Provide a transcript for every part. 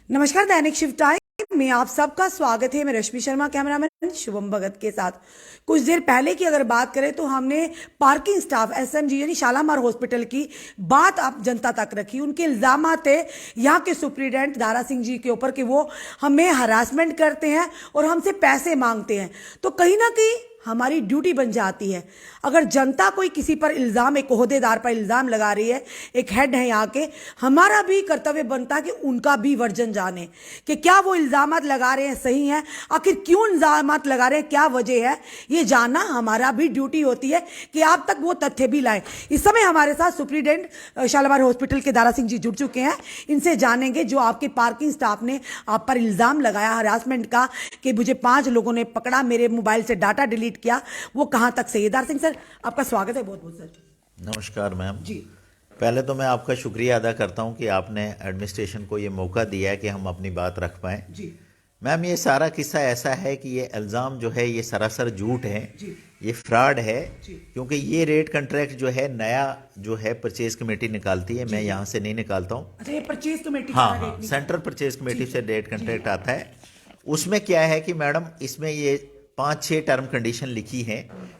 नमस्कार, दैनिक शिव टाइम में आप सबका स्वागत है। मैं रश्मि शर्मा, कैमरामैन शुभम भगत के साथ। कुछ देर पहले की अगर बात करें तो हमने पार्किंग स्टाफ एसएमजी यानी शालामार हॉस्पिटल की बात आप जनता तक रखी। उनके इल्जाम थे यहाँ के सुप्रीडेंट दारा सिंह जी के ऊपर कि वो हमें हरासमेंट करते हैं और हमसे पैसे मांगते हैं। तो कहीं ना कहीं हमारी ड्यूटी बन जाती है, अगर जनता कोई किसी पर इल्ज़ाम, एक ओहदेदार पर इल्ज़ाम लगा रही है, एक हेड है यहाँ के, हमारा भी कर्तव्य बनता है कि उनका भी वर्जन जाने कि क्या वो इल्ज़ामात लगा रहे हैं सही हैं, आखिर क्यों इल्ज़ामात लगा रहे हैं, क्या वजह है, ये जानना हमारा भी ड्यूटी होती है कि आप तक वो तथ्य भी लाएं। इस समय हमारे साथ सुप्रीडेंट शालामार हॉस्पिटल के दारा सिंह जी जुड़ चुके हैं। इनसे जानेंगे जो आपके पार्किंग स्टाफ ने आप पर इल्ज़ाम लगाया हरासमेंट का कि मुझे 5 लोगों ने पकड़ा, मेरे मोबाइल से डाटा डिलीट किया, वो कहां तक सही है। दारा सिंह सर, आपका स्वागत है बहुत बहुत सर। नमस्कार मैम जी, पहले तो मैं आपका शुक्रिया अदा करता हूं कि आपने एडमिनिस्ट्रेशन को ये मौका दिया है कि हम अपनी बात रख पाएं। जी, मैम ये सारा किस्सा ऐसा है कि ये इल्ज़ाम जो है ये सरासर झूठ है, जी, ये फ्रॉड है। जी। क्योंकि ये रेट कंट्रैक्ट जो है नया जो है परचेज कमेटी निकालती है, मैं यहाँ से नहीं निकालता हूँ। अच्छा, ये परचेज कमेटी हाँ का हाँ, रेट सेंट्रल परचेज कमेटी से रेट कंट्रैक्ट जी। आता है। उसमें क्या है कि मैडम इसमें ये 5-6 टर्म कंडीशन लिखी है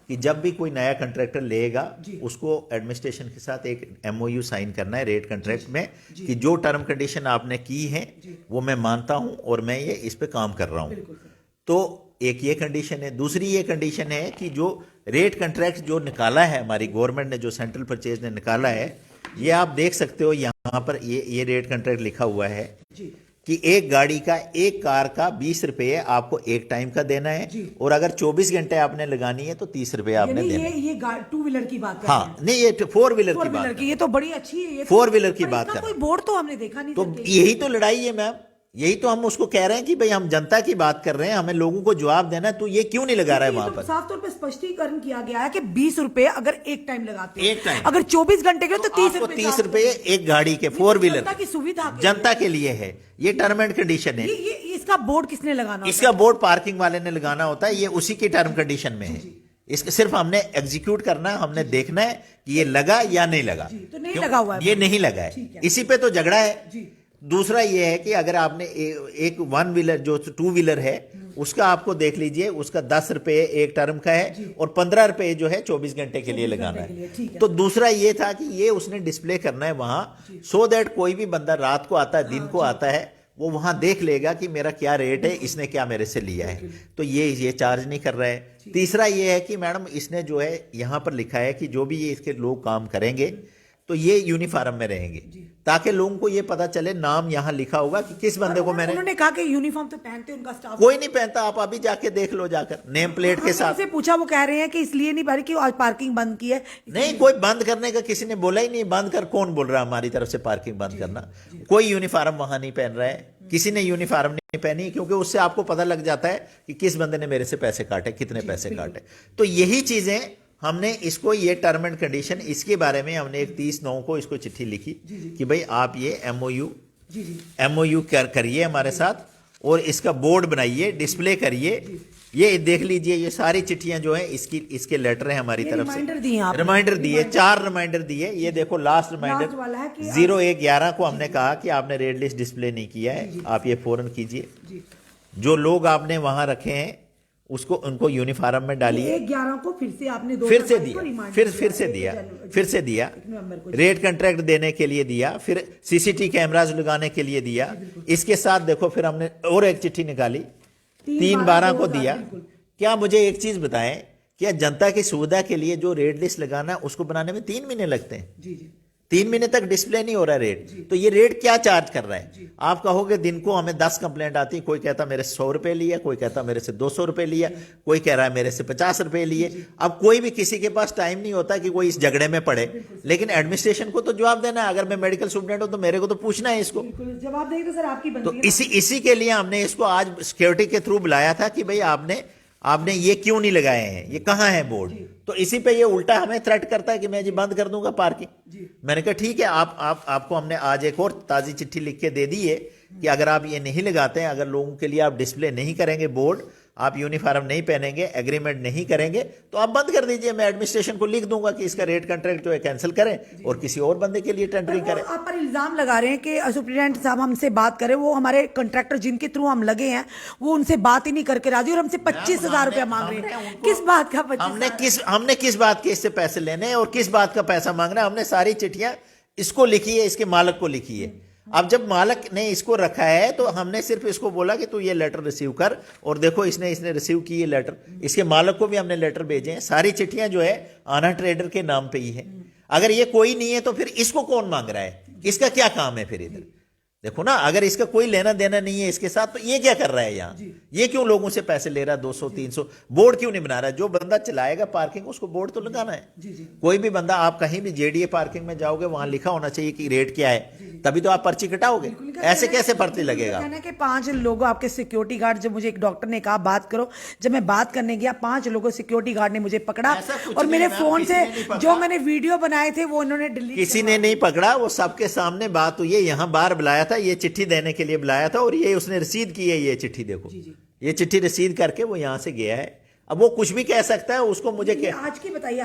कि जब भी कोई नया कंट्रैक्टर लेगा जी। उसको एडमिनिस्ट्रेशन के साथ एक एमओयू साइन करना है रेट कंट्रैक्ट में कि जो टर्म कंडीशन आपने की है वो मैं मानता हूं और मैं ये इस पे काम कर रहा हूं। बिल्कुल सर। तो एक ये कंडीशन है। दूसरी ये कंडीशन है कि जो रेट कंट्रैक्ट जो निकाला है हमारी गवर्नमेंट ने, जो सेंट्रल परचेज ने निकाला है, ये आप देख सकते हो यहाँ पर ये रेट कंट्रैक्ट लिखा हुआ है जी, कि एक गाड़ी का, एक कार का 20 रुपये आपको एक टाइम का देना है जी। और अगर 24 घंटे आपने लगानी है तो 30 रुपये आपने यानी देना ये है। ये टू व्हीलर की बात कर रहे हैं। हाँ नहीं, ये फोर व्हीलर की फोर बात व्हीलर कर की, ये तो बड़ी अच्छी है। ये तो- फोर व्हीलर की पर बात इसका कर कोई बोर्ड तो हमने देखा नहीं तो सर कि- यही तो लड़ाई है मैम, यही तो हम उसको कह रहे हैं कि भाई हम जनता की बात कर रहे हैं, हमें लोगों को जवाब देना है, तो ये क्यों नहीं लगा रहा है ये वहां तो पर। साफ तौर पे स्पष्टीकरण किया गया है कि 20 रुपए अगर एक टाइम लगाते हैं, एक टाइम। अगर 24 घंटे के तो 30 आपको रुपए 30 रुपये एक गाड़ी के, फोर व्हीलर जनता की सुविधा के जनता के लिए है। ये टर्म एंड कंडीशन है। ये इसका बोर्ड किसने लगाना इसका बोर्ड पार्किंग वाले ने लगाना होता है, ये उसी की टर्म कंडीशन में है। इसका सिर्फ हमने एग्जीक्यूट करना है, हमने देखना है कि ये लगा या नहीं लगा। तो नहीं लगा हुआ है। ये नहीं लगा ठीक है, है। इसी पे तो झगड़ा है। जी। दूसरा ये है कि अगर आपने एक वन व्हीलर जो टू व्हीलर है उसका आपको देख लीजिए, उसका 10 रुपये एक टर्म का है और 15 रुपये जो है 24 घंटे के लिए 24 लगाना घंटे के लिए, है। ठीक है। तो दूसरा ये था कि ये उसने डिस्प्ले करना है वहां, सो दैट कोई भी बंदा रात को आता है, दिन को आता है, वो वहां देख लेगा कि मेरा क्या रेट है, इसने क्या मेरे से लिया है। तो ये चार्ज नहीं कर रहा है। तीसरा ये है कि मैडम इसने जो है यहां पर लिखा है कि जो भी ये इसके लोग काम करेंगे तो ये यूनिफॉर्म में रहेंगे, ताकि लोगों को ये पता चले, नाम यहाँ लिखा होगा कि किस बंदे को मैंने। उन्होंने कहा कि यूनिफॉर्म तो पहनते उनका स्टाफ, कोई नहीं पहनता, आप अभी जाके देख लो, जाकर नेम प्लेट के साथ। से पूछा, वो कह रहे हैं कि इसलिए नहीं भरी कि आज पार्किंग बंद की है। नहीं, कोई बंद करने का किसी ने बोला ही नहीं। बंद कर कौन बोल रहा है हमारी तरफ से पार्किंग बंद करना? कोई यूनिफॉर्म वहां नहीं पहन रहा है, किसी ने यूनिफॉर्म नहीं पहनी, क्योंकि उससे आपको पता लग जाता है कि किस बंदे ने मेरे से पैसे काटे, कितने पैसे काटे। तो यही चीजें हमने इसको, ये टर्म एंड कंडीशन, इसके बारे में हमने एक 30/9 को इसको चिट्ठी लिखी कि भाई आप ये एमओयू करिए हमारे साथ और इसका बोर्ड बनाइए, डिस्प्ले करिए। ये देख लीजिए, ये सारी चिट्ठियां जो है इसके लेटर हैं हमारी तरफ से, रिमाइंडर दिए, 4 रिमाइंडर दिए। ये देखो लास्ट रिमाइंडर 01/11 को हमने कहा कि आपने रेड लिस्ट डिस्प्ले नहीं किया है, आप ये फौरन कीजिए। जो लोग आपने वहां रखे हैं उसको, उनको यूनिफॉर्म में डालिए। 11 को फिर से आपने फिर से दिया रेट कंट्रैक्ट देने के लिए दिया, फिर सीसीटीवी कैमरास लगाने के लिए दिया। इसके साथ देखो फिर हमने और एक चिट्ठी निकाली, 3/12 को दिया। क्या मुझे एक चीज बताएं, क्या जनता की सुविधा के लिए जो रेट लिस्ट लगाना है उसको बनाने में 3 महीने लगते हैं? 3 महीने तक डिस्प्ले नहीं हो रहा रेट, तो ये रेट क्या चार्ज कर रहा है? आप कहोगे दिन को हमें 10 कंप्लेंट आती है, कोई कहता मेरे से 100 रुपए लिया, कोई कहता मेरे से 200 रुपए लिया, कोई कह रहा है मेरे से 50 रुपए लिए। अब कोई भी, किसी के पास टाइम नहीं होता कि कोई इस झगड़े में पड़े, लेकिन एडमिनिस्ट्रेशन को तो जवाब देना है। अगर मैं मेडिकल स्टूडेंट हूं तो मेरे को तो पूछना है इसको। जवाब देंगे तो सर आपकी तो इसी के लिए हमने इसको आज सिक्योरिटी के थ्रू बुलाया था कि भाई आपने ये क्यों नहीं लगाए हैं, ये कहां है बोर्ड। तो इसी पे ये उल्टा हमें थ्रेट करता है कि मैं जी बंद कर दूंगा पार्किंग। मैंने कहा ठीक है, आपको हमने आज एक और ताजी चिट्ठी लिख के दे दी है कि अगर आप ये नहीं लगाते हैं, अगर लोगों के लिए आप डिस्प्ले नहीं करेंगे बोर्ड, आप यूनिफॉर्म नहीं पहनेंगे, एग्रीमेंट नहीं करेंगे तो आप बंद कर दीजिए। मैं एडमिनिस्ट्रेशन को लिख दूंगा कि इसका रेट कॉन्ट्रैक्ट जो है कैंसिल करें और किसी और बंदे के लिए टेंडरिंग करें। आप पर इल्जाम लगा रहे हैं कि सुप्रिटेंडेंट साहब हमसे बात करें, वो हमारे कॉन्ट्रैक्टर जिनके थ्रू हम लगे हैं वो उनसे बात ही नहीं करके राजी और हमसे 25,000 रुपया मांग रहे हैं। किस बात का 25,000? हमने किस बात के इससे पैसे लेने हैं और किस बात का पैसा मांगना है? हमने सारी चिट्ठियां इसको लिखी है, इसके मालक को लिखी है। अब जब मालक ने इसको रखा है तो हमने सिर्फ इसको बोला कि तू ये लेटर रिसीव कर, और देखो इसने रिसीव की ये लेटर। इसके मालक को भी हमने लेटर भेजे हैं। सारी चिट्ठियां जो है आना ट्रेडर के नाम पे ही है। अगर ये कोई नहीं है तो फिर इसको कौन मांग रहा है? इसका क्या काम है फिर इधर? देखो ना, अगर इसका कोई लेना देना नहीं है इसके साथ तो ये क्या कर रहा है यहाँ? ये क्यों लोगों से पैसे ले रहा है? 200-300 बोर्ड क्यों नहीं बना रहा है? जो बंदा चलाएगा पार्किंग उसको बोर्ड तो लगाना है। कोई भी बंदा, आप कहीं भी जेडीए पार्किंग में जाओगे वहां लिखा होना चाहिए कि रेट क्या है, तभी तो आप पर्ची कटाओगे। ऐसे कैसे पर्ची लगेगा? कहना कि 5 लोग आपके सिक्योरिटी गार्ड, जब मुझे एक डॉक्टर ने कहा बात करो, जब मैं बात करने गया 5 लोगों सिक्योरिटी गार्ड ने मुझे पकड़ा और मेरे फोन से जो मैंने वीडियो बनाए थे वो उन्होंने डिलीट। किसी ने नहीं पकड़ा, वो सबके सामने बात हुई है। यहाँ बाहर बुलाया था, ये चिट्ठी देने के लिए बुलाया था और ये उसने रसीद की है। ये चिट्ठी देखो, ये चिट्ठी रसीद करके वो यहां से गया है। अब वो कुछ भी कह सकता है, उसको मुझे क्या आज की बताइए,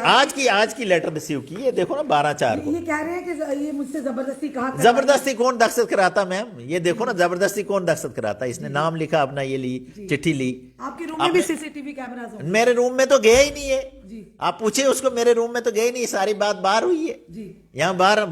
आज की लेटर रिसीव की है। देखो ना 12/4 को ये कह रहे हैं कि ये मुझसे जबरदस्ती कहा। जबरदस्ती कौन दस्तखत कराता मैम? ये देखो ना, जबरदस्ती कौन दस्तखत कराता? इसने नाम लिखा अपना, ये ली चिट्ठी ली। आपके रूम में भी सीसीटीवी कैमरास होंगे? मेरे रूम में तो गया ही नहीं है। आप पूछिए उसको, मेरे रूम में तो गए नहीं। सारी बात बाहर हुई है, यहाँ बाहर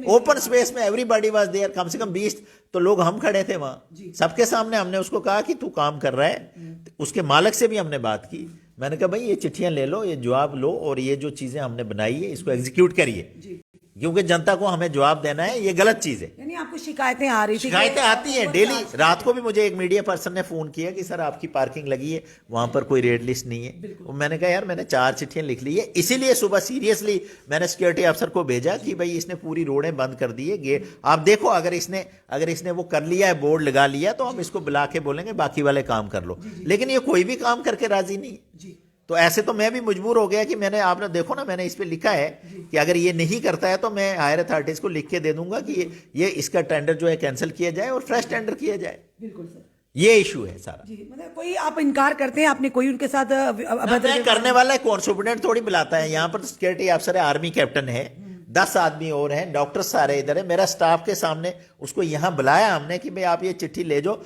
ओपन स्पेस में एवरीबॉडी वाज देयर। कम से कम 20 तो लोग हम खड़े थे वहां, सबके सामने। हमने उसको कहा कि तू काम कर रहा है। उसके मालक से भी हमने बात की। मैंने कहा भाई ये चिट्ठियां ले लो, ये जवाब लो और ये जो चीजें हमने बनाई है इसको एग्जीक्यूट करिए, क्योंकि जनता को हमें जवाब देना है। ये गलत चीज है। यानी आपको शिकायतें आ रही थी? शिकायतें आती हैं डेली। रात को भी मुझे एक मीडिया पर्सन ने फोन किया कि सर आपकी पार्किंग लगी है, वहां पर कोई रेट लिस्ट नहीं है। और मैंने कहा यार मैंने 4 चिट्ठियां लिख ली है, इसीलिए सुबह सीरियसली मैंने सिक्योरिटी अफसर को भेजा कि भाई इसने पूरी रोडें बंद कर दी है, गेट आप देखो। अगर इसने वो कर लिया है, बोर्ड लगा लिया, तो हम इसको बुला के बोलेंगे बाकी वाले काम कर लो। लेकिन ये कोई भी काम करके राजी नहीं। तो ऐसे तो मैं भी मजबूर हो गया कि आपने देखो ना, मैंने इस पे लिखा है कि अगर ये नहीं करता है तो मैं हायर अथॉरिटीज को लिख के दे दूंगा कि ये इसका टेंडर जो है कैंसिल किया जाए और फ्रेश टेंडर किया जाए। बिल्कुल सर, ये इशू है सारा। मतलब कोई आप इनकार करते हैं, आपने कोई उनके साथ अभद्र करने वाला है? कौन सुप्रिटेंडेंट थोड़ी बुलाता है यहाँ पर? तो सिक्योरिटी अफसर है, आर्मी कैप्टन है, 10 आदमी और हैं, डॉक्टर सारे इधर है। मेरा स्टाफ के सामने उसको यहाँ बुलाया हमने कि भाई आप ये चिट्ठी ले जाओ।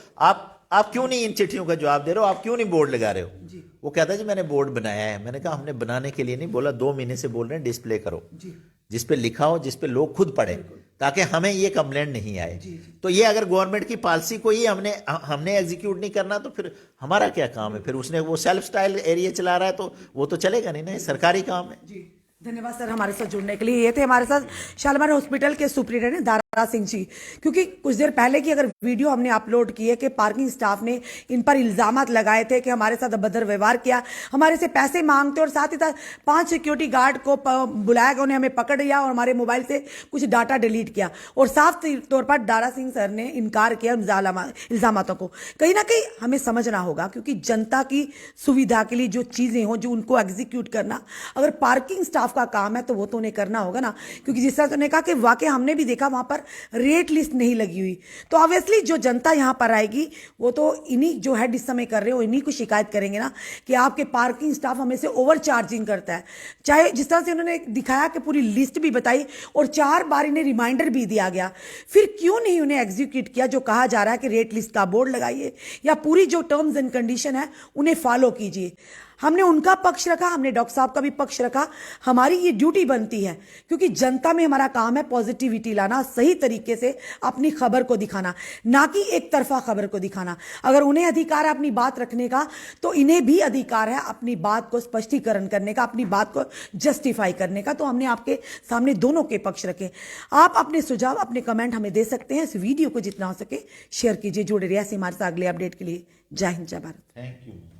आप क्यों नहीं इन चिट्ठियों का जवाब दे रहे हो? आप क्यों नहीं बोर्ड लगा रहे हो? वो कहता है जी मैंने बोर्ड बनाया है। मैंने कहा हमने बनाने के लिए नहीं बोला, 2 महीने से बोल रहे हैं डिस्प्ले करो, जिस पे लिखा हो, जिस पे लोग खुद पढ़े, ताकि हमें ये कंप्लेंट नहीं आए। तो ये अगर गवर्नमेंट की पॉलिसी को ही हमने एग्जीक्यूट नहीं करना तो फिर हमारा क्या काम है? फिर उसने वो सेल्फ स्टाइल एरिया चला रहा है तो वो तो चलेगा नहीं ना, सरकारी काम है। धन्यवाद सर हमारे साथ जुड़ने के लिए। ये थे हमारे साथ शालीमार हॉस्पिटल के सुप्रिटेंडेंट दारा सिंह जी। क्योंकि कुछ देर पहले की अगर वीडियो हमने अपलोड की है कि पार्किंग स्टाफ ने इन पर इल्जामात लगाए थे कि हमारे साथ अभद्र व्यवहार किया, हमारे से पैसे मांगते और साथ ही साथ 5 सिक्योरिटी गार्ड को बुलाया गया, उन्हें हमें पकड़ लिया और हमारे मोबाइल से कुछ डाटा डिलीट किया। और साफ तौर पर दारा सिंह सर ने इनकार किया इल्जामातों को। कहीं ना कहीं हमें समझना होगा, क्योंकि जनता की सुविधा के लिए जो चीजें हों, जो उनको एग्जीक्यूट करना, अगर पार्किंग स्टाफ का काम है तो वो तो उन्हें करना होगा ना। क्योंकि जिस तरह उन्होंने कहा कि वाकई हमने भी देखा वहां पर रेट लिस्ट नहीं लगी हुई, तो ऑब्वियसली जो जनता यहां पर आएगी वो तो इन्हीं जो हेड इस समय कर रहे हो इन्हीं को शिकायत करेंगे ना कि आपके पार्किंग स्टाफ हमें से ओवर चार्जिंग करता है। चाहे जिस तरह से उन्होंने दिखाया कि पूरी लिस्ट भी बताई और 4 बार इन्हें रिमाइंडर भी दिया गया, फिर क्यों नहीं उन्हें एग्जीक्यूट किया? जो कहा जा रहा है कि रेट लिस्ट का बोर्ड लगाइए या पूरी जो टर्म्स एंड कंडीशन है उन्हें फॉलो कीजिए। हमने उनका पक्ष रखा, हमने डॉक्टर साहब का भी पक्ष रखा। हमारी ये ड्यूटी बनती है, क्योंकि जनता में हमारा काम है पॉजिटिविटी लाना, सही तरीके से अपनी खबर को दिखाना, ना कि एक तरफा खबर को दिखाना। अगर उन्हें अधिकार है अपनी बात रखने का, तो इन्हें भी अधिकार है अपनी बात को स्पष्टीकरण करने का, अपनी बात को जस्टिफाई करने का। तो हमने आपके सामने दोनों के पक्ष रखे। आप अपने सुझाव, अपने कमेंट हमें दे सकते हैं। इस वीडियो को जितना हो सके शेयर कीजिए। जुड़े रहिए ऐसे हमारे साथ अगले अपडेट के लिए। जय हिंद, जय भारत। Thank you.